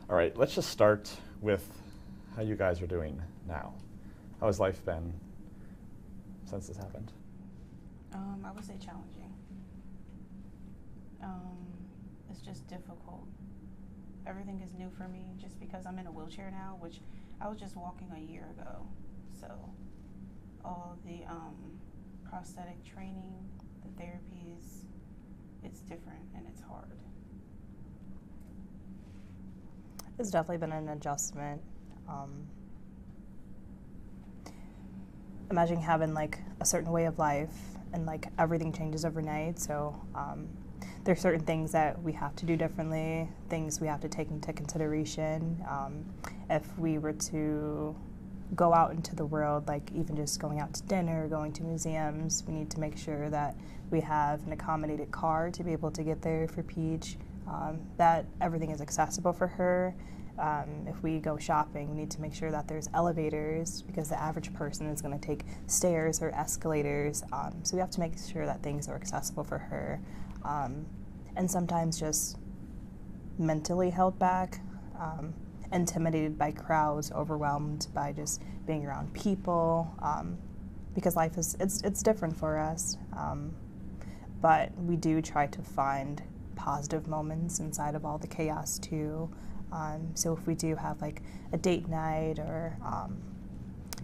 All right, let's just start with how you guys are doing now. How has life been since this happened? I would say challenging. It's just difficult. Everything is new for me just because I'm in a wheelchair now, which I was just walking a year ago. So all the prosthetic training, the therapies, it's different and it's hard. It's definitely been an adjustment. Imagine having like a certain way of life and like everything changes overnight. So there's certain things that we have to do differently, things we have to take into consideration. If we were to go out into the world, like even just going out to dinner, going to museums, we need to make sure that we have an accommodated car to be able to get there for Peach, that everything is accessible for her. If we go shopping, we need to make sure that there's elevators because the average person is going to take stairs or escalators. So we have to make sure that things are accessible for her. And sometimes just mentally held back, intimidated by crowds, overwhelmed by just being around people, because life is, it's different for us. But we do try to find positive moments inside of all the chaos too. So if we do have like a date night or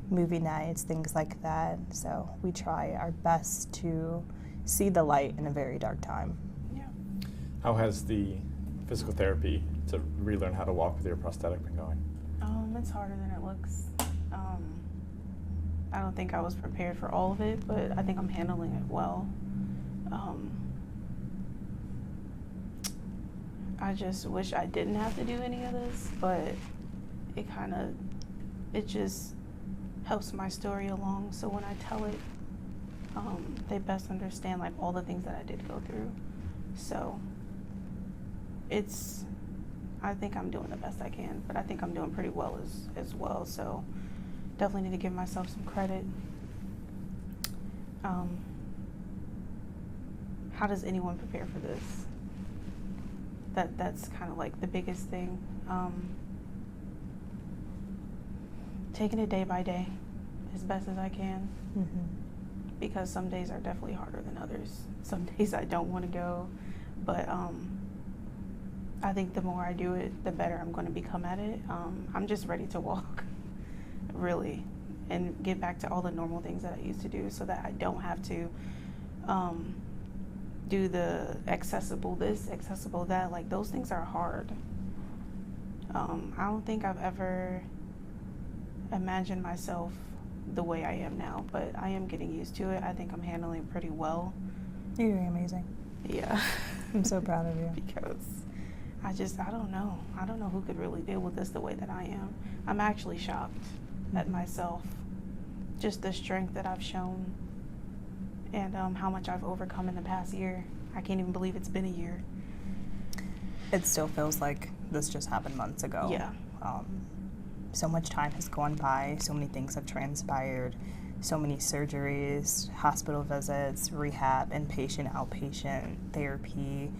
movie nights, things like that. So we try our best to see the light in a very dark time. Yeah. How has the physical therapy to relearn how to walk with your prosthetic been going? It's harder than it looks. I don't think I was prepared for all of it, but I think I'm handling it well. I just wish I didn't have to do any of this, but it just helps my story along. So when I tell it, they best understand like all the things that I did go through. So I think I'm doing the best I can, but I think I'm doing pretty well as well. So definitely need to give myself some credit. How does anyone prepare for this? That's kind of like the biggest thing. Taking it day by day as best as I can, because some days are definitely harder than others. Some days I don't want to go, but I think the more I do it, the better I'm going to become at it. I'm just ready to walk, really, and get back to all the normal things that I used to do so that I don't have to do the accessible this, accessible that. Like, those things are hard. I don't think I've ever imagined myself the way I am now, but I am getting used to it. I think I'm handling it pretty well. You're doing amazing. Yeah. I'm so proud of you. Because I don't know. I don't know who could really deal with this the way that I am. I'm actually shocked at myself. Just the strength that I've shown and how much I've overcome in the past year. I can't even believe it's been a year. It still feels like this just happened months ago. Yeah. So much time has gone by, so many things have transpired, so many surgeries, hospital visits, rehab, inpatient, outpatient, therapy,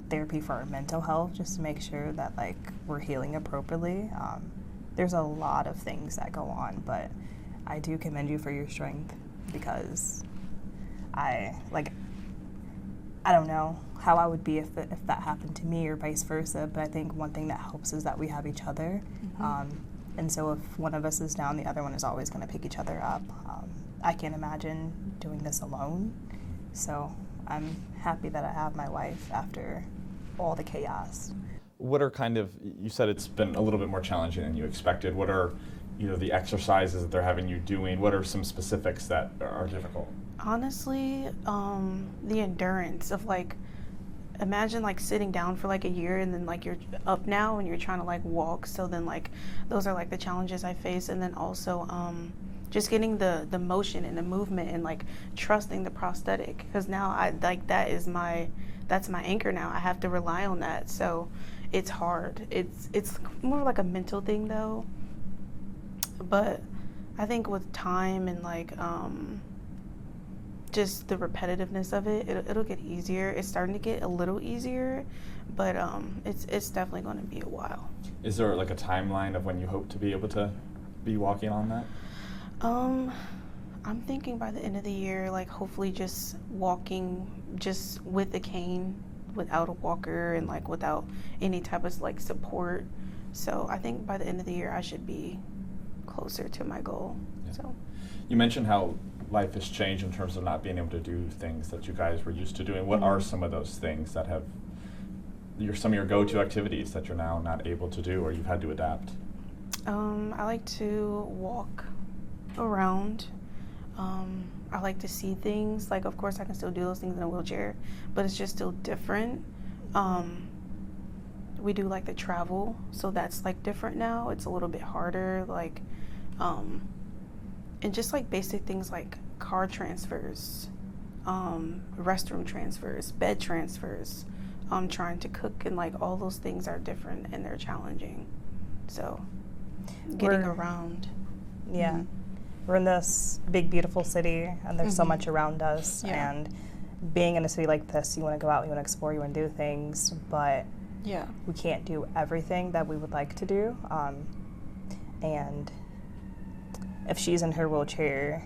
therapy for our mental health, just to make sure that like we're healing appropriately. There's a lot of things that go on, but I do commend you for your strength, because I don't know how I would be if that happened to me or vice versa, but I think one thing that helps is that we have each other. And so if one of us is down, the other one is always going to pick each other up. I can't imagine doing this alone, so I'm happy that I have my life after all the chaos. What are you said it's been a little bit more challenging than you expected. What are, the exercises that they're having you doing? What are some specifics that are difficult? Honestly, the endurance of like, imagine like sitting down for like a year and then like you're up now and you're trying to like walk. So then like those are like the challenges I face, and then also just getting the motion and the movement and like trusting the prosthetic, because now I like that's my anchor now. I have to rely on that. So it's hard. It's more like a mental thing though. But I think with time and like just the repetitiveness of it, it'll get easier. It's starting to get a little easier, but it's definitely going to be a while. Is there like a timeline of when you hope to be able to be walking on that? I'm thinking by the end of the year, like hopefully just walking just with a cane, without a walker, and like without any type of like support. So I think by the end of the year I should be closer to my goal. Yeah. So You mentioned how life has changed in terms of not being able to do things that you guys were used to doing. What are some of those things that have some of your go-to activities that you're now not able to do or you've had to adapt? I like to walk around. I like to see things. Like, of course, I can still do those things in a wheelchair, but it's just still different. We do like the travel, so that's like different now. It's a little bit harder, like, and just like basic things like car transfers, restroom transfers, bed transfers, trying to cook, and like all those things are different and they're challenging. So getting around. Yeah. Mm-hmm. We're in this big, beautiful city, and there's so much around us. Yeah. And being in a city like this, you want to go out, you want to explore, you want to do things, but Yeah. we can't do everything that we would like to do. And if she's in her wheelchair,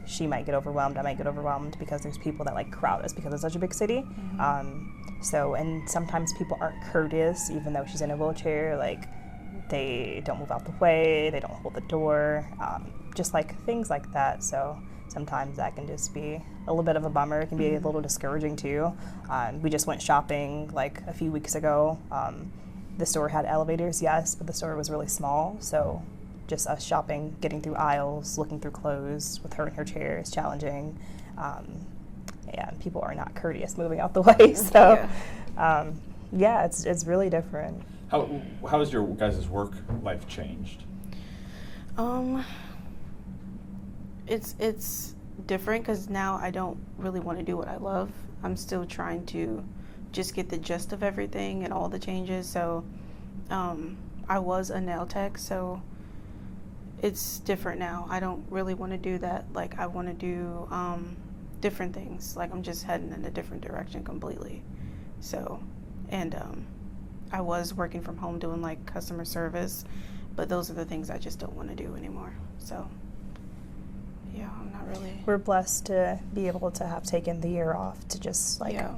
she might get overwhelmed. I might get overwhelmed because there's people that like crowd us because it's such a big city. And sometimes people aren't courteous, even though she's in a wheelchair. Like, they don't move out the way, they don't hold the door, just like things like that. So sometimes that can just be a little bit of a bummer. It can be a little discouraging too. We just went shopping like a few weeks ago. The store had elevators, yes, but the store was really small. So just us shopping, getting through aisles, looking through clothes with her in her chair is challenging. And people are not courteous moving out the way. So yeah, it's really different. How has your guys' work life changed? It's different because now I don't really want to do what I love. I'm still trying to just get the gist of everything and all the changes. So I was a nail tech, so it's different now. I don't really want to do that. Like, I want to do different things. Like, I'm just heading in a different direction completely. So, and I was working from home doing like customer service, but those are the things I just don't want to do anymore. So yeah, I'm not really. We're blessed to be able to have taken the year off to just like Yeah.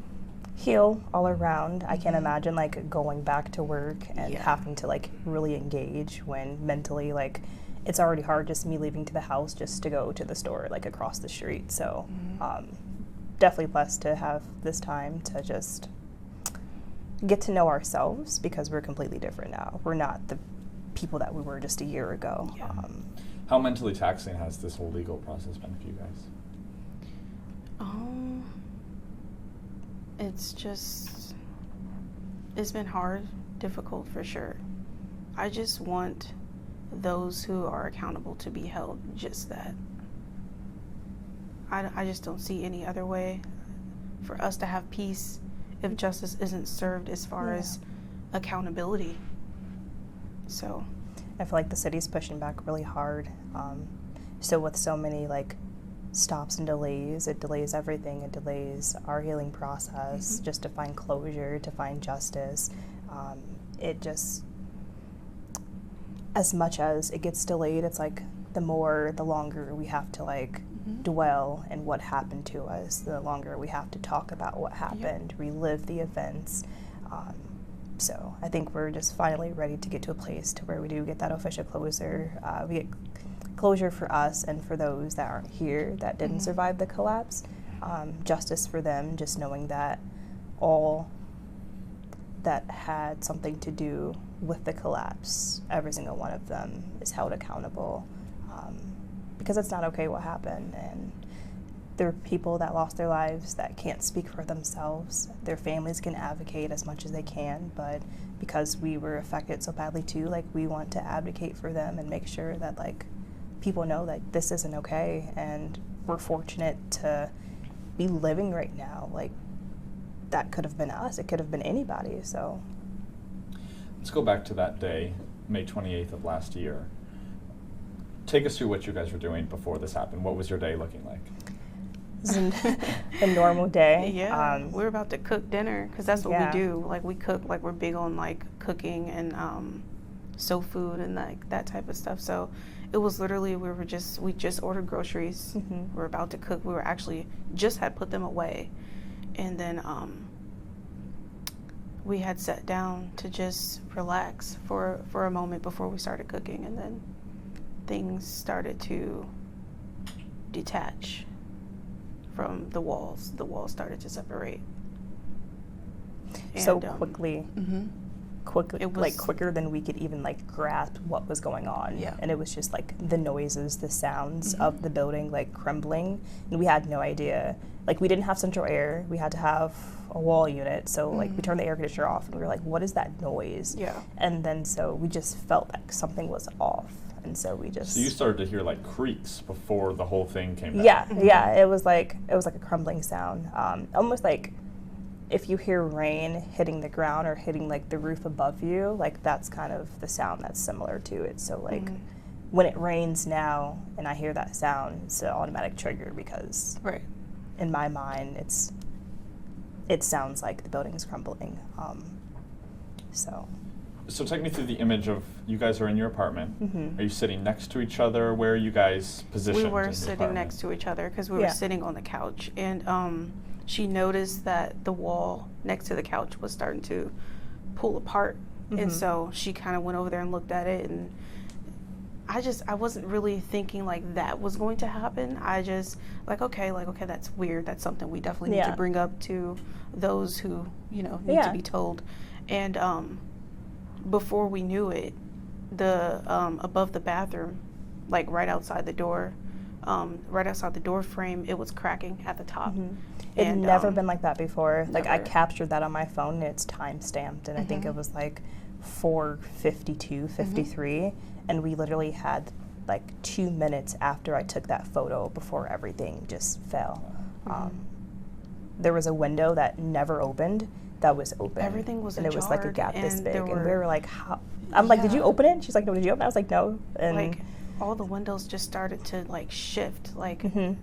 heal all around. I can't imagine like going back to work and having to like really engage when mentally like it's already hard just me leaving to the house just to go to the store like across the street. So definitely blessed to have this time to just get to know ourselves because we're completely different now. We're not the people that we were just a year ago. Yeah. How mentally taxing has this whole legal process been for you guys? It's been hard, difficult for sure. I just want those who are accountable to be held just that. I just don't see any other way for us to have peace if justice isn't served as far as accountability. So I feel like the city's pushing back really hard. So with so many like stops and delays, it delays everything. It delays our healing process just to find closure, to find justice. It just, as much as it gets delayed, it's like the longer we have to like dwell in what happened to us, the longer we have to talk about what happened, relive the events. So I think we're just finally ready to get to a place to where we do get that official closure. We get closure for us and for those that aren't here that didn't survive the collapse. Justice for them, just knowing that all that had something to do with the collapse, every single one of them is held accountable. Because it's not okay what happened, and there are people that lost their lives that can't speak for themselves. Their families can advocate as much as they can, but because we were affected so badly too, like, we want to advocate for them and make sure that like people know that this isn't okay, and we're fortunate to be living right now. Like, that could have been us, it could have been anybody. So Let's go back to that day, May 28th of last year. Take us through what you guys were doing before this happened. What was your day looking like? This is a normal day. Yeah, we're about to cook dinner because that's what Yeah. we do. Like we cook, like we're big on like cooking and soul food and like that type of stuff. So it was literally we just ordered groceries. We're about to cook. We were actually just had put them away, and then we had sat down to just relax for a moment before we started cooking, and then things started to detach from the walls. The walls started to separate. So And, quickly, It was- like quicker than we could even like grasp what was going on. Yeah. And it was just like the noises, the sounds of the building like crumbling, and we had no idea. Like we didn't have central air. We had to have a wall unit. So like we turned the air conditioner off, and we were like, "What is that noise?" Yeah. And then so we just felt like something was off, and so we just. So you started to hear like creaks before the whole thing came down. Yeah, yeah. It was like a crumbling sound, almost like if you hear rain hitting the ground or hitting like the roof above you, like that's kind of the sound that's similar to it. So like when it rains now and I hear that sound, it's an automatic trigger because Right. in my mind it sounds like the building is crumbling. So. So take me through the image of you guys are in your apartment. Are you sitting next to each other? Where are you guys positioned? We were in the sitting apartment? next to each other because we Yeah. were sitting on the couch, and she noticed that the wall next to the couch was starting to pull apart, and so she kind of went over there and looked at it, and I wasn't really thinking like that was going to happen. I just like okay, that's weird. That's something we definitely need to bring up to those who need to be told, and before we knew it, the above the bathroom, like right outside the door frame, it was cracking at the top. It's And, never been like that before. Like I never. captured that on my phone, and it's time stamped, and I think it was like 4:52, 53, and we literally had like 2 minutes after I took that photo before everything just fell. There was a window that never opened that was open. Everything was and it was like a ajarred, gap this and big, there and we were- were like, "How?" I'm like, "Did you Yeah. open it?" She's like, "No, did you open it?" I was like, "No," and Like all the windows just started to like shift. Like it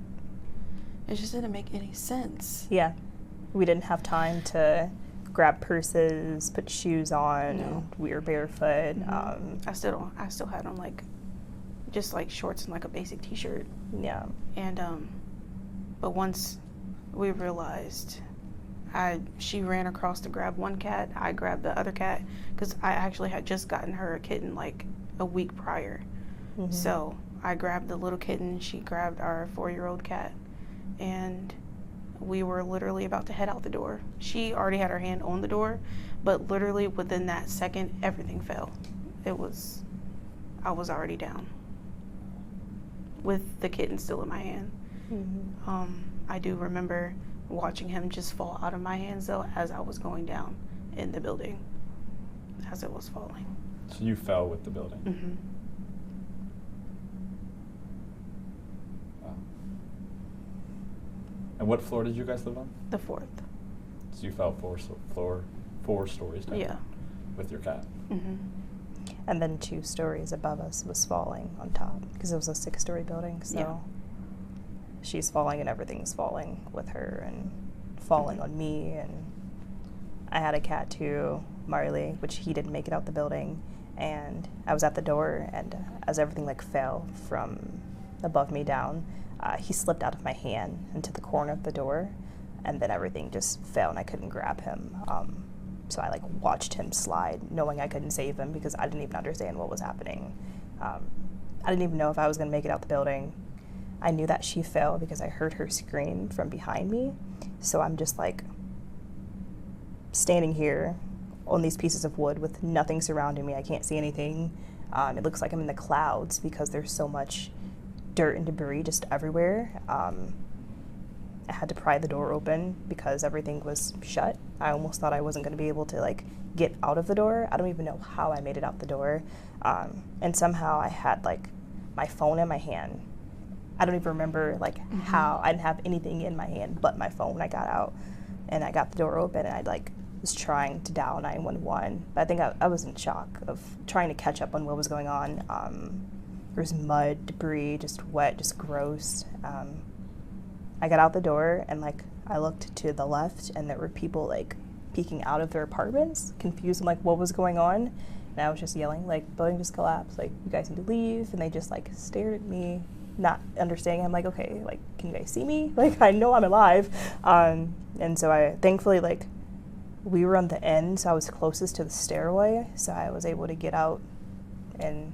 just didn't make any sense. yeah, we didn't have time to grab purses, put shoes on. No. We were barefoot. I still had on like just like shorts and like a basic t-shirt. Yeah. And but once we realized, she ran across to grab one cat. I grabbed the other cat because I actually had just gotten her a kitten like a week prior. So I grabbed the little kitten. She grabbed our 4-year-old cat, and we were literally about to head out the door. She already had her hand on the door, but literally within that second, everything fell. I was already down with the kitten still in my hand. I do remember watching him just fall out of my hands though as I was going down in the building as it was falling. So you fell with the building. Wow. And what floor did you guys live on? The 4th. So you fell four stories down. Yeah. With your cat. And then 2 stories above us was falling on top because it was a 6-story building. So Yeah. she's falling and everything's falling with her and falling on me. And I had a cat too, Marley, which he didn't make it out the building. And I was at the door, and as everything like fell from above me down, he slipped out of my hand into the corner of the door, and then everything just fell and I couldn't grab him. So I like watched him slide, knowing I couldn't save him because I didn't even understand what was happening. I didn't even know if I was gonna make it out the building. I knew that she fell because I heard her scream from behind me. So I'm just like standing here on these pieces of wood with nothing surrounding me. I can't see anything. It looks like I'm in the clouds because there's so much dirt and debris just everywhere. I had to pry the door open because everything was shut. I almost thought I wasn't going to be able to like get out of the door. I don't even know how I made it out the door. And somehow I had like my phone in my hand. I don't even remember like how. I didn't have anything in my hand but my phone when I got out. And I got the door open, and I like was trying to dial 911. But I think I was in shock of trying to catch up on what was going on. There was mud, debris, just wet, just gross. I got out the door and like I looked to the left and there were people like peeking out of their apartments, confused on like what was going on. And I was just yelling like, building just collapsed, like you guys need to leave. And they just like stared at me, not understanding. I'm like, okay, like can you guys see me? Like I know I'm alive. And so I thankfully like we were on the end, so I was closest to the stairway, so I was able to get out. And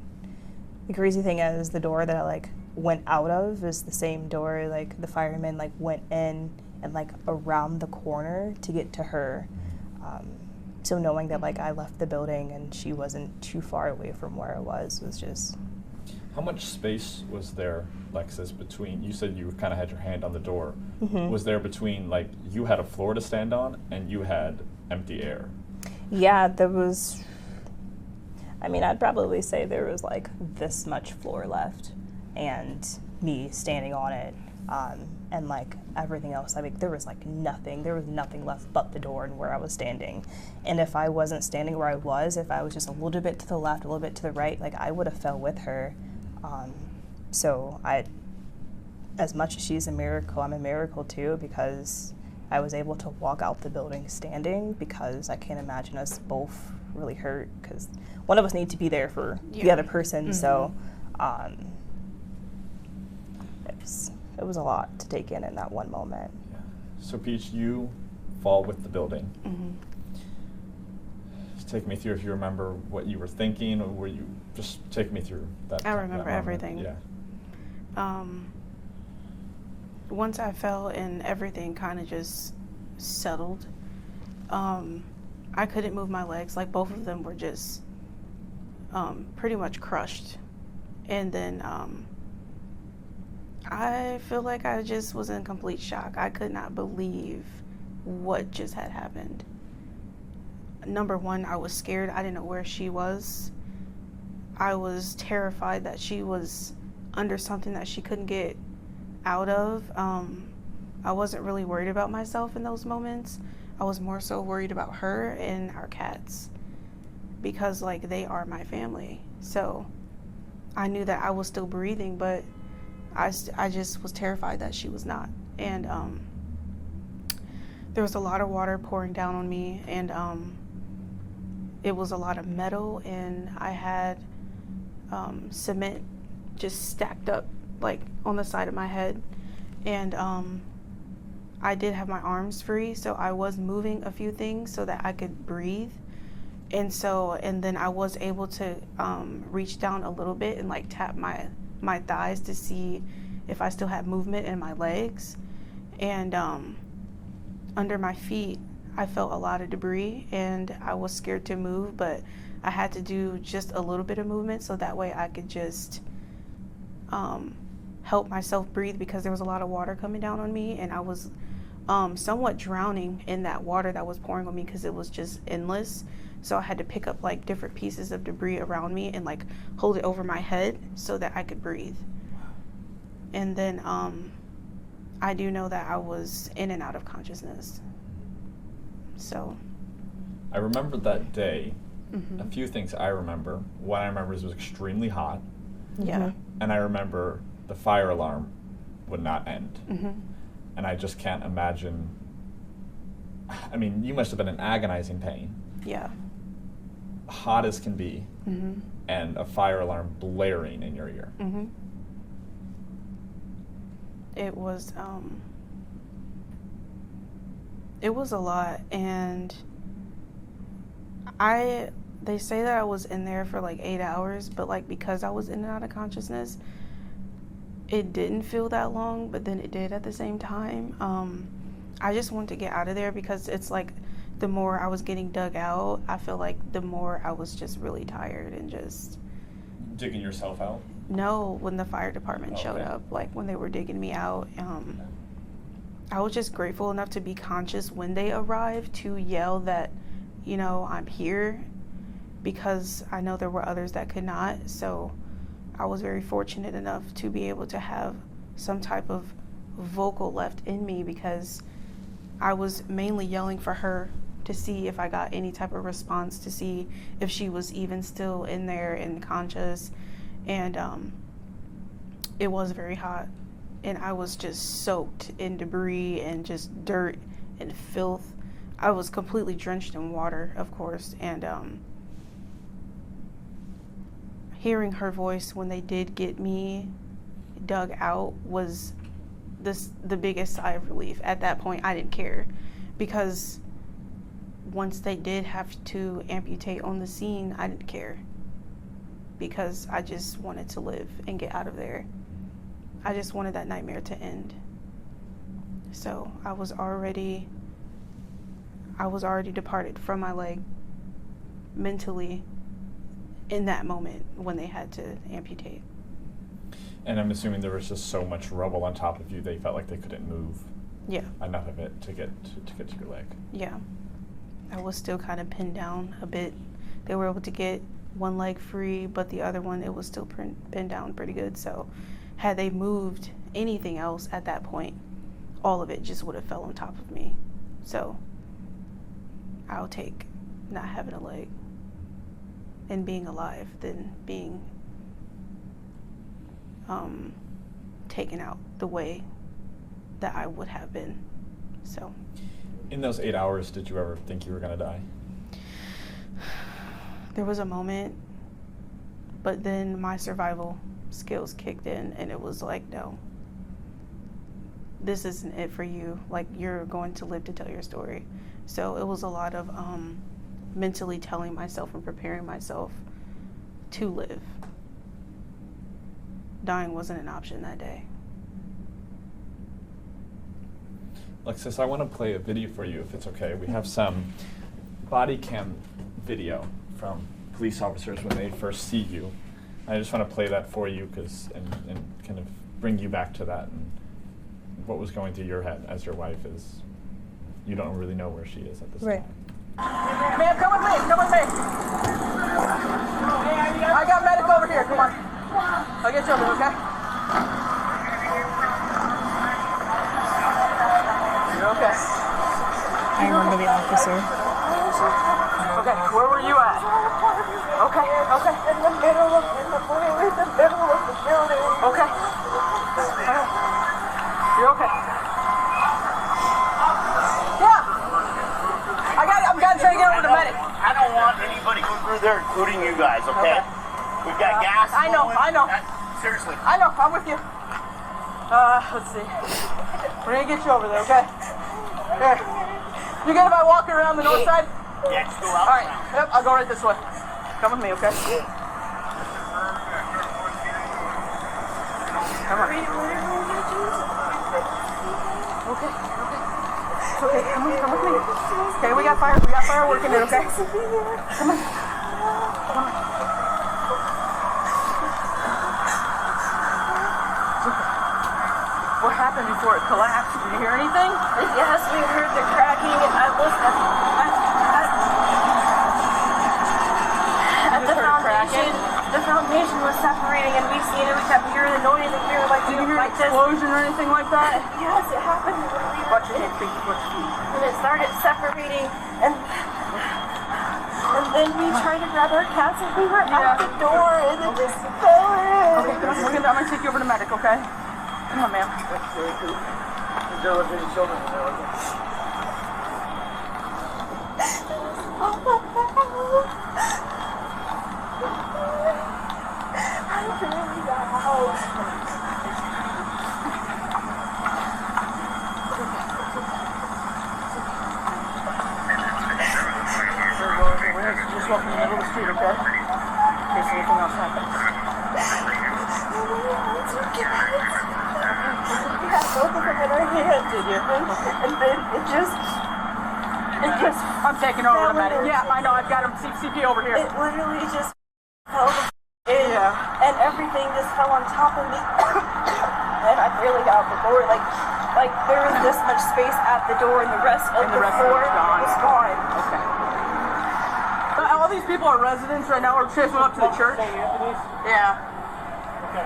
the crazy thing is the door that I like went out of is the same door like the firemen like went in and like around the corner to get to her. So knowing that like I left the building and she wasn't too far away from where I was just. How much space was there, Lexus, between, you said you kind of had your hand on the door. Mm-hmm. Was there between, like, you had a floor to stand on and you had empty air? Yeah, there was, I mean, I'd probably say there was like this much floor left and me standing on it. And like everything else, I mean, there was nothing left but the door and where I was standing. And if I wasn't standing where I was, if I was just a little bit to the left, a little bit to the right, like I would have fell with her. So as much as she's a miracle, I'm a miracle too, because I was able to walk out the building standing, because I can't imagine us both really hurt, because one of us needs to be there for the other person. Mm-hmm. So it was a lot to take in that one moment. Yeah. So Peach, you fall with the building. Mm-hmm. Just take me through, if you remember what you were thinking, or were you just take me through that? I remember that everything. Yeah. Once I fell and everything kind of just settled, I couldn't move my legs. Like both of them were just pretty much crushed. And then I feel like I just was in complete shock. I could not believe what just had happened. Number one, I was scared. I didn't know where she was. I was terrified that she was under something that she couldn't get out of. I wasn't really worried about myself in those moments. I was more so worried about her and our cats, because like they are my family. So I knew that I was still breathing, but I just was terrified that she was not. And there was a lot of water pouring down on me, and it was a lot of metal, and I had cement just stacked up like on the side of my head. And I did have my arms free, so I was moving a few things so that I could breathe. And then I was able to reach down a little bit and like tap my thighs to see if I still had movement in my legs. And under my feet, I felt a lot of debris, and I was scared to move, but I had to do just a little bit of movement so that way I could just help myself breathe, because there was a lot of water coming down on me, and I was somewhat drowning in that water that was pouring on me, because it was just endless. So I had to pick up like different pieces of debris around me and like hold it over my head so that I could breathe. And then I do know that I was in and out of consciousness. So I remember that day. Mm-hmm. A few things I remember. One I remember is it was extremely hot. Yeah. Mm-hmm. And I remember the fire alarm would not end. Mm-hmm. And I just can't imagine. I mean, you must have been in agonizing pain. Yeah. Hot as can be, Mm-hmm. and a fire alarm blaring in your ear. Mm-hmm. It was a lot, and they say that I was in there for like 8 hours, but like because I was in and out of consciousness, it didn't feel that long, but then it did at the same time. I just wanted to get out of there, because it's like the more I was getting dug out, I feel like the more I was just really tired and just... Digging yourself out? No, when the fire department showed up, like when they were digging me out, I was just grateful enough to be conscious when they arrived to yell that, you know, I'm here, because I know there were others that could not. So I was very fortunate enough to be able to have some type of vocal left in me, because I was mainly yelling for her to see if I got any type of response, to see if she was even still in there and conscious. And it was very hot, and I was just soaked in debris and just dirt and filth. I was completely drenched in water, of course, and hearing her voice when they did get me dug out was the biggest sigh of relief. At that point, I didn't care, because once they did have to amputate on the scene, I didn't care, because I just wanted to live and get out of there. I just wanted that nightmare to end. So I was already departed from my leg mentally in that moment when they had to amputate. And I'm assuming there was just so much rubble on top of you, they felt like they couldn't move enough of it to get to your leg. Yeah. I was still kind of pinned down a bit. They were able to get one leg free, but the other one, it was still pinned down pretty good. So had they moved anything else at that point, all of it just would have fell on top of me. So I'll take not having a leg and being alive than being taken out the way that I would have been. So in those 8 hours, did you ever think you were going to die? There was a moment, but then my survival skills kicked in, and it was like, no, this isn't it for you. Like, you're going to live to tell your story. So it was a lot of mentally telling myself and preparing myself to live. Dying wasn't an option that day. Lexus, I want to play a video for you, if it's okay. We have some body cam video from police officers when they first see you. I just want to play that for you and kind of bring you back to that and what was going through your head as your wife is, you don't really know where she is at this time. Ma'am, come with me, come with me. I got medic over here, come on. I'll get you over there, okay? You're okay. I remember the officer. Okay, where were you at? Okay. In the middle of the building. Okay. You're okay. Yeah. I'm trying to get over to medic. I don't want anybody going through there, including you guys, okay? We've got gas. I know. Seriously. I know, I'm with you. Let's see. We're gonna get you over there, okay? Here. You good if I walk around the north side? Yeah, just go out. Alright, yep, I'll go right this way. Come with me, okay? Come on. Okay. Okay, come with me. Okay, we got fire working in, okay? Come on. What happened before it collapsed? Did you hear anything? Yes, we heard the cracking, and I was at the foundation. The foundation was separating, and we seen it. We kept hearing the noise, and we were like, Did you hear an like this. explosion or anything like that? Yes, it happened. Watch your feet, watch your feet. And it started separating, and then we tried to grab our cats, and we were out the door, and it just fell in. Okay, I'm gonna take you over to medic, okay? Come on, ma'am. Just walk in the middle of the street, okay? In case anything else happens. We had both of them in our hands. Did you? And then it just I'm taking over the medic. Yeah, I know. I've got him CP over here. it literally just fell in, Yeah. and everything just fell on top of me. And I barely got out the door. Like there was this much space at the door, and the rest of the floor was gone. Okay. All these people are residents right now. We're chasing them up to the church. Yeah. Okay.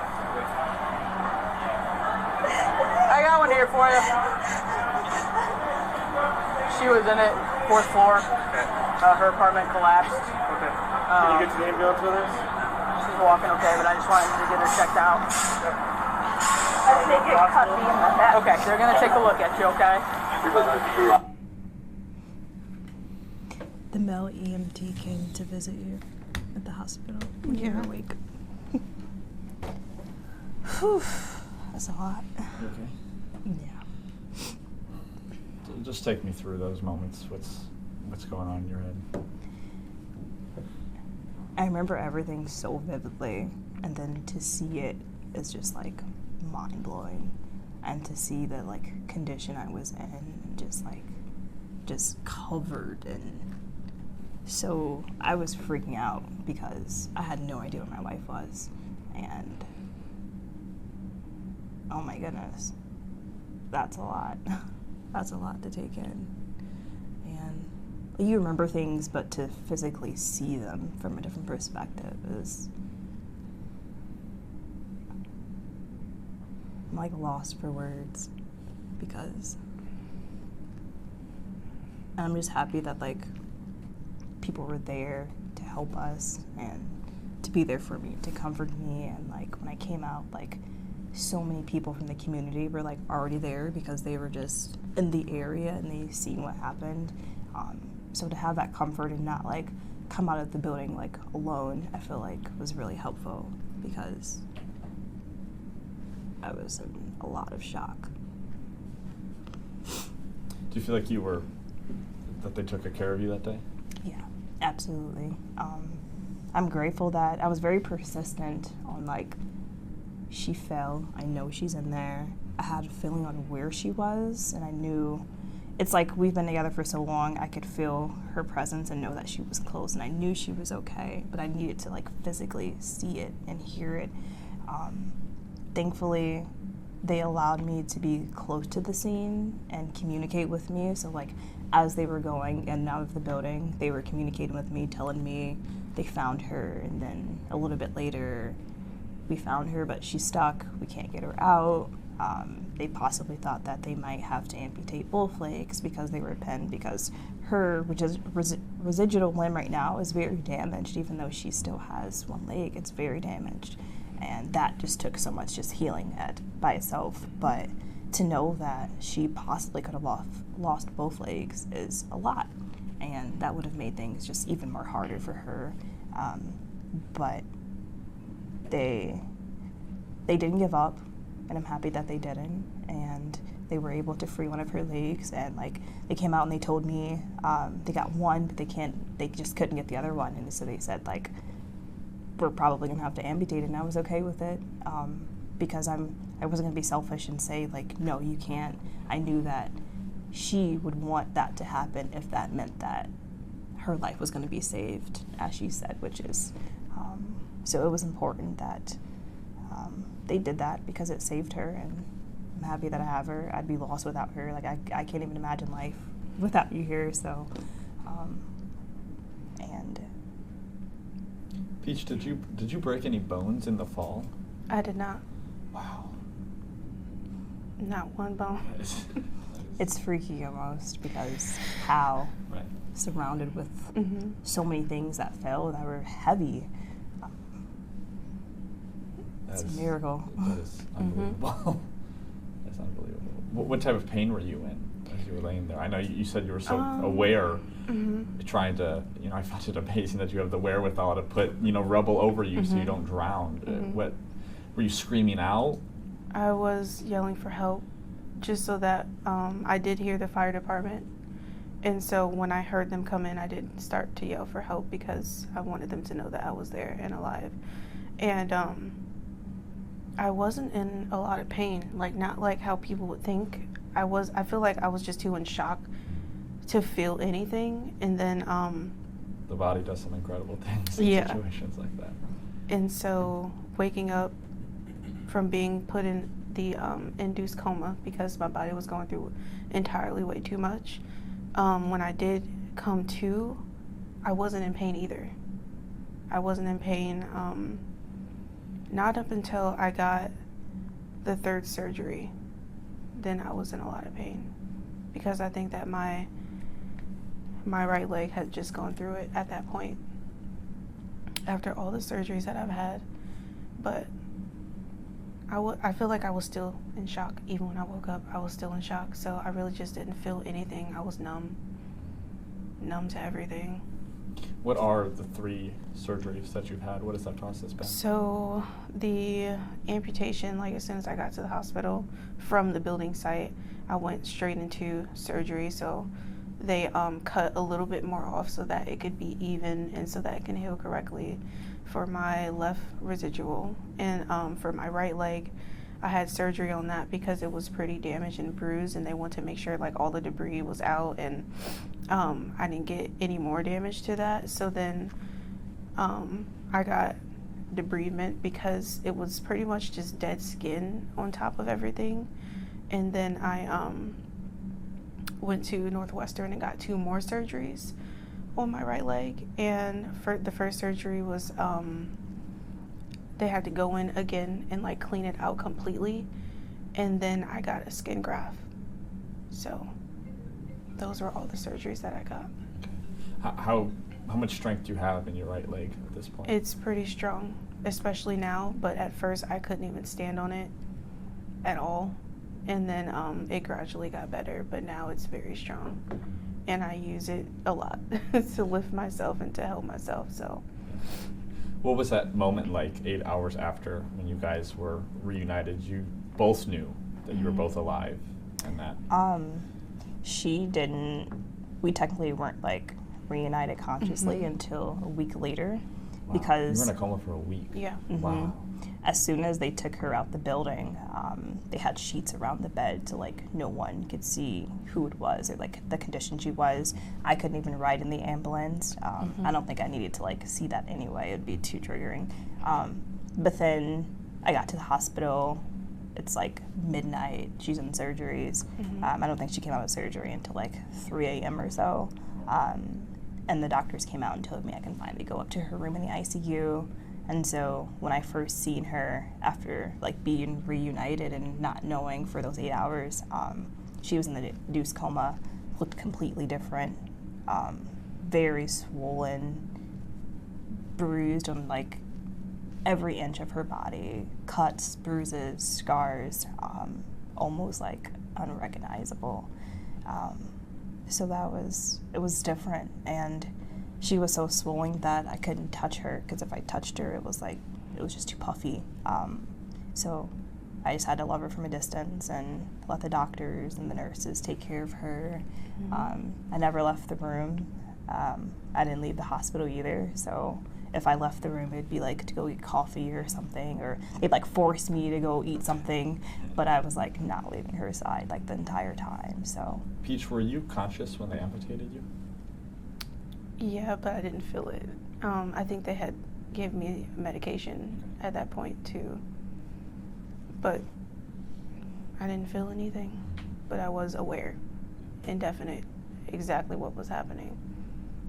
I got one here for you. She was in it, 4th floor. Her apartment collapsed. Okay. Can you get to the ambulance with us? She's walking okay, but I just wanted to get her checked out. I think it cut me in the neck. Okay, they're gonna take a look at you, okay? The male EMT came to visit you at the hospital when you were awake. Whew, that's a lot. You okay? Yeah. Just take me through those moments. What's going on in your head? I remember everything so vividly, and then to see it is just like mind-blowing, and to see the like condition I was in, just covered in. So I was freaking out because I had no idea where my wife was, and oh my goodness, that's a lot. That's a lot to take in. And you remember things, but to physically see them from a different perspective is... I'm like lost for words because I'm just happy that like people were there to help us and to be there for me, to comfort me. And like when I came out, like so many people from the community were like already there because they were just in the area and they seen what happened. So to have that comfort and not like come out of the building like alone, I feel like was really helpful because I was in a lot of shock. Do you feel like that they took care of you that day? Yeah, absolutely. I'm grateful that I was very persistent on like, she fell, I know she's in there. I had a feeling on where she was, and I knew, it's like we've been together for so long, I could feel her presence and know that she was close, and I knew she was okay, but I needed to like physically see it and hear it. Thankfully, they allowed me to be close to the scene and communicate with me. So like as they were going in and out of the building, they were communicating with me, telling me they found her, and then a little bit later, we found her, but she's stuck, we can't get her out. They possibly thought that they might have to amputate both legs because they were pinned, because her, which is residual limb right now, is very damaged. Even though she still has one leg, it's very damaged. And that just took so much just healing it by itself. But to know that she possibly could have lost both legs is a lot. And that would have made things just even more harder for her. But they didn't give up, and I'm happy that they didn't. And they were able to free one of her legs, and like they came out and they told me they got one, but they just couldn't get the other one. And so they said like, we're probably gonna have to amputate it, and I was okay with it because I wasn't gonna be selfish and say like, no, you can't. I knew that she would want that to happen if that meant that her life was gonna be saved, as she said, which is, so it was important that they did that because it saved her, and I'm happy that I have her. I'd be lost without her. Like I can't even imagine life without you here, so, and Peach, did you break any bones in the fall? I did not. Wow. Not one bone. it's freaky almost because how Right. surrounded with so many things that fell that were heavy. It's a miracle. That is unbelievable. That's unbelievable. What type of pain were you in as you were laying there? I know you said you were so aware, trying to, I found it amazing that you have the wherewithal to put, rubble over you so you don't drown. What, were you screaming out? I was yelling for help just so that I did hear the fire department. And so when I heard them come in, I did start to yell for help because I wanted them to know that I was there and alive. And I wasn't in a lot of pain, like not like how people would think. I feel like I was just too in shock to feel anything. And then The body does some incredible things in situations like that. And so waking up from being put in the induced coma because my body was going through entirely way too much. When I did come to, I wasn't in pain either. I wasn't in pain, not up until I got the third surgery. Then I was in a lot of pain because I think that my right leg had just gone through it at that point after all the surgeries that I've had. But I feel like I was still in shock. Even when I woke up, I was still in shock. So I really just didn't feel anything. I was numb to everything. What are the 3 surgeries that you've had? What has that process been? So the amputation, like as soon as I got to the hospital from the building site, I went straight into surgery. So they cut a little bit more off so that it could be even and so that it can heal correctly for my left residual. And for my right leg, I had surgery on that because it was pretty damaged and bruised, and they wanted to make sure like all the debris was out and I didn't get any more damage to that. So then I got debridement because it was pretty much just dead skin on top of everything. And then I went to Northwestern and got 2 more surgeries on my right leg. And for the first surgery was they had to go in again and like clean it out completely, and then I got a skin graft. So those were all the surgeries that I got. How much strength do you have in your right leg at this point? It's pretty strong, especially now, but at first I couldn't even stand on it at all. And then it gradually got better, but now it's very strong. And I use it a lot to lift myself and to help myself, so. What was that moment like 8 hours after when you guys were reunited? You both knew that you were both alive and that. She didn't, we technically weren't like reunited consciously until a week later. Wow. Because you were in a coma for a week. Yeah. Wow. As soon as they took her out the building, they had sheets around the bed so like no one could see who it was or like the condition she was. I couldn't even ride in the ambulance. I don't think I needed to like see that anyway. It'd be too triggering. But then I got to the hospital. It's like midnight. She's in surgeries. I don't think she came out of surgery until like 3 a.m. or so. And the doctors came out and told me I can finally go up to her room in the ICU. And so when I first seen her after like being reunited and not knowing for those 8 hours, she was in the induced coma, looked completely different, very swollen, bruised on like every inch of her body, cuts, bruises, scars, almost like unrecognizable. So it was different, and she was so swollen that I couldn't touch her because if I touched her, it was just too puffy. So I just had to love her from a distance and let the doctors and the nurses take care of her. I never left the room. I didn't leave the hospital either. So if I left the room, it'd be like to go eat coffee or something, or they'd like force me to go eat something. But I was like not leaving her side like the entire time. So Peach, were you conscious when they amputated you? Yeah, but I didn't feel it. I think they had gave me medication at that point too. But I didn't feel anything. But I was aware and definite exactly what was happening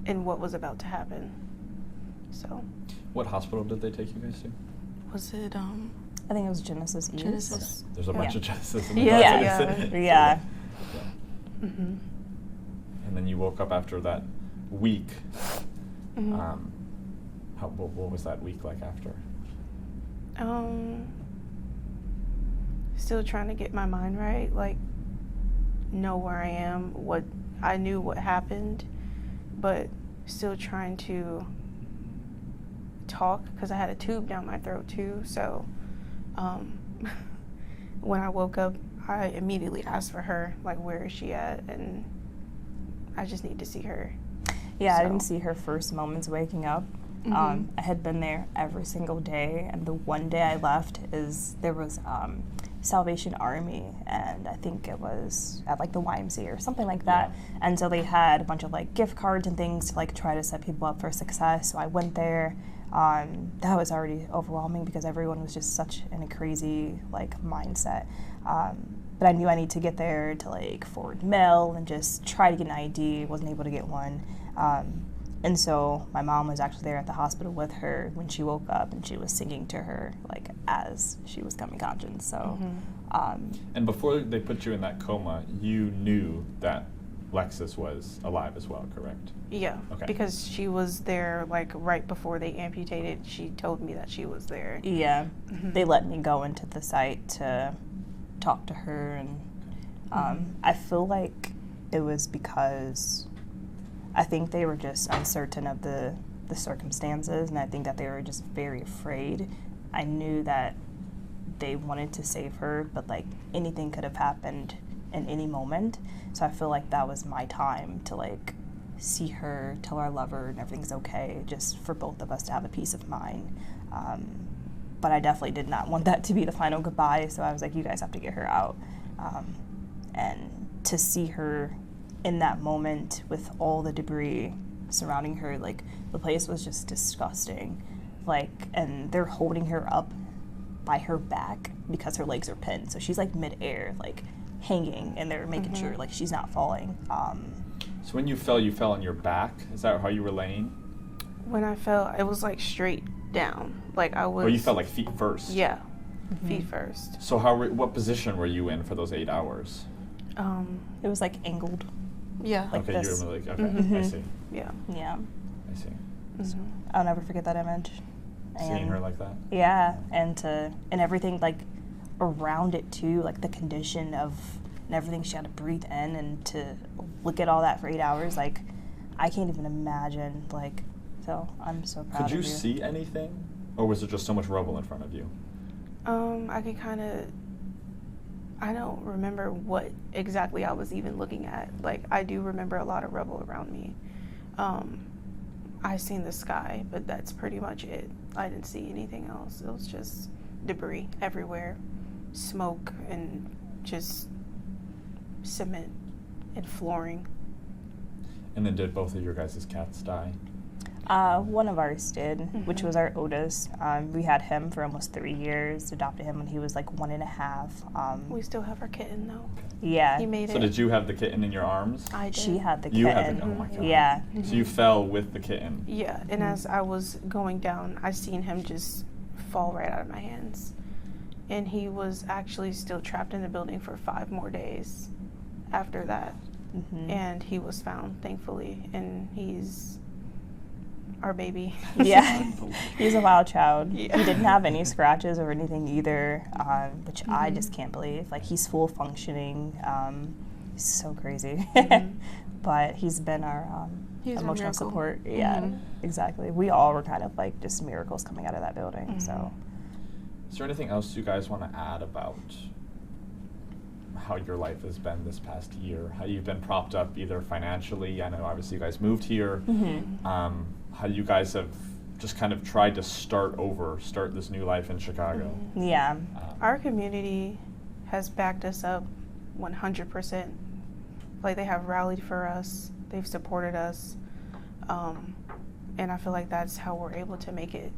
and what was about to happen. So. What hospital did they take you guys to? Was it I think it was Genesis East. Genesis. There's a bunch of Genesis in the Yeah. Mm-hmm. And then you woke up after that week. What was that week like after? Still trying to get my mind right, like know where I am, what I knew what happened, but still trying to talk because I had a tube down my throat too. So when I woke up, I immediately asked for her, like, where is she at? And I just need to see her. Yeah, So. I didn't see her first moments waking up. I had been there every single day, and the one day I left there was Salvation Army, and I think it was at like the YMCA or something like that. Yeah. And so they had a bunch of like gift cards and things to like try to set people up for success. So I went there. That was already overwhelming because everyone was just such in a crazy like mindset. But I knew I needed to get there to like forward mail and just try to get an ID. Wasn't able to get one. And so my mom was actually there at the hospital with her when she woke up, and she was singing to her like as she was coming conscious. So, And before they put you in that coma, you knew that Lexus was alive as well, correct? Yeah, Okay. because she was there like right before they amputated. She told me that she was there. Yeah, they let me go into the site to talk to her, and I feel like it was because I think they were just uncertain of the circumstances, and I think that they were just very afraid. I knew that they wanted to save her, but like anything could have happened in any moment. So I feel like that was my time to like see her, tell her I love her and everything's okay, just for both of us to have a peace of mind. But I definitely did not want that to be the final goodbye, so I was like, you guys have to get her out. And to see her in that moment with all the debris surrounding her, like the place was just disgusting. Like, and they're holding her up by her back because her legs are pinned, so she's like midair, like hanging, and they're making sure like she's not falling. So when you fell on your back? Is that how you were laying? When I fell, it was like straight down. Like I was. Or you fell like feet first? Yeah, feet first. So what position were you in for those 8 hours? It was like angled. Yeah. Like Okay, this. you were like, okay, I see. Yeah. Yeah. I see. I'll never forget that image. Seeing her like that? Yeah, and everything like around it too, like the condition of and everything she had to breathe in, and to look at all that for 8 hours, like I can't even imagine. Like, so I'm so proud Could you of you. see anything, or was there just so much rubble in front of you? I could kind of. I don't remember what exactly I was even looking at. Like I do remember a lot of rubble around me. I seen the sky, but that's pretty much it. I didn't see anything else. It was just debris everywhere, smoke, and just cement and flooring. And then did both of your guys' cats die? One of ours did, which was our oldest. We had him for almost 3 years, adopted him when he was like 1.5. We still have our kitten though. Yeah. He made So it. did you have the kitten in your arms? I did. She had the kitten. You had the, oh my God. Yeah. So you fell with the kitten? Yeah, and as I was going down, I seen him just fall right out of my hands. And he was actually still trapped in the building for 5 more days after that. And he was found, thankfully, and he's our baby. Yeah, he's a wild child. Yeah. He didn't have any scratches or anything either, which I just can't believe. Like, he's full functioning. He's so crazy. But he's been our He's our emotional miracle. support. Yeah, exactly. We all were kind of like just miracles coming out of that building. So, Is there anything else you guys want to add about how your life has been this past year? How you've been propped up either financially? I know obviously you guys moved here. How you guys have just kind of tried to start this new life in Chicago. yeah. Our community has backed us up 100%. Like, they have rallied for us, they've supported us, and I feel like that's how we're able to make it.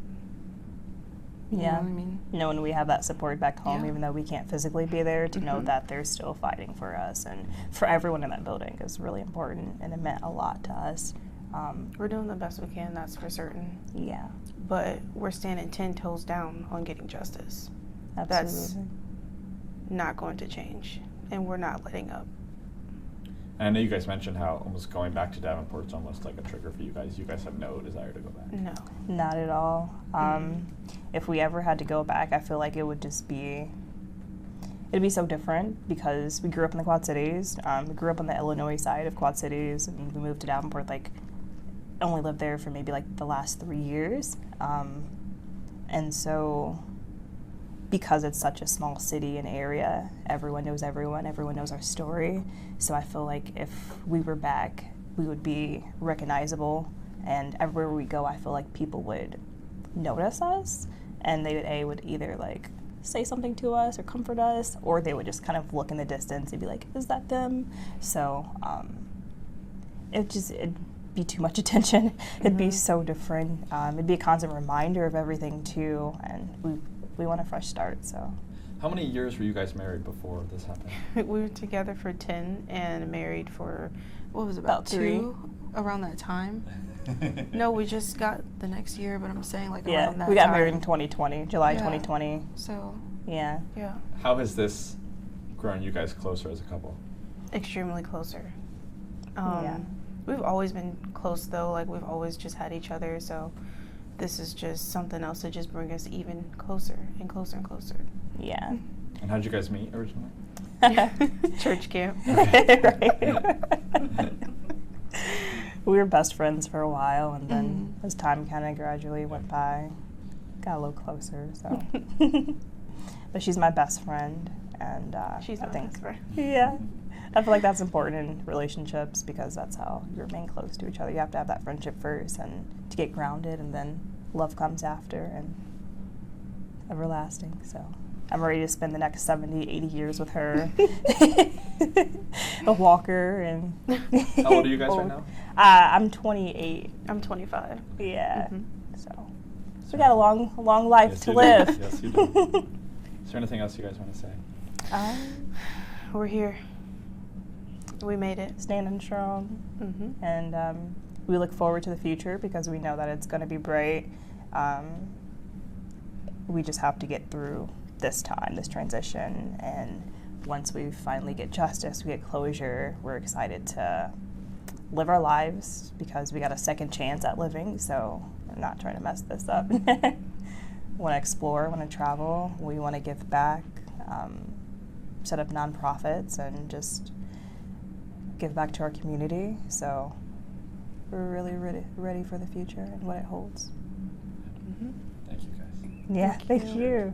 You know Yeah. what I mean? Knowing we have that support back home, Yeah. even though we can't physically be there, to know that they're still fighting for us and for everyone in that building is really important, and it meant a lot to us. We're doing the best we can, that's for certain. Yeah, But we're standing 10 toes down on getting justice. absolutely. That's not going to change, and we're not letting up. And I know you guys mentioned how almost going back to Davenport is almost like a trigger for you guys. You guys have no desire to go back. No. Not at all. If we ever had to go back, I feel like it would just be, it'd be so different because we grew up in the Quad Cities. We grew up on the Illinois side of Quad Cities, and we moved to Davenport, like, only lived there for maybe like the last 3 years. And so because it's such a small city and area, everyone knows everyone knows our story. So I feel like if we were back, we would be recognizable, and everywhere we go, I feel like people would notice us, and they would either like say something to us or comfort us, or they would just kind of look in the distance and be like, is that them? So it'd be too much attention. It'd be so different. It'd be a constant reminder of everything too, and we want a fresh start. So How many years were you guys married before this happened? We were together for 10 and married for, what was it, About about 3. 2 around that time? No, we just got the next year, but I'm saying like yeah, around that we got time. married in 2020, July Yeah. 2020. So, Yeah. yeah, How has this grown you guys closer as a couple? extremely closer. Yeah. We've always been close though, like we've always just had each other, so this is just something else to just bring us even closer and closer and closer. Yeah. And how did you guys meet originally? Church camp. Right. We were best friends for a while, and then as time kind of gradually went by, got a little closer. So, but she's my best friend, and She's I my think, best friend. yeah, I feel like that's important in relationships because that's how you remain close to each other. You have to have that friendship first, and to get grounded, and then love comes after, and everlasting. So. I'm ready to spend the next 70, 80 years with her. A walker and. How old are you guys right now? I'm 28. I'm 25. Yeah. So we got a long life Yes, to you live. do. Yes, you do. Is there anything else you guys want to say? We're here. We made it. Standing strong, Mm-hmm. and we look forward to the future because we know that it's going to be bright. We just have to get through this time, this transition, and once we finally get justice, we get closure, we're excited to live our lives because we got a second chance at living, so we're not trying to mess this up. Want to explore, want to travel, we want to give back, set up nonprofits, and just give back to our community, so we're really ready for the future and what it holds. Thank you guys. Yeah, thank you.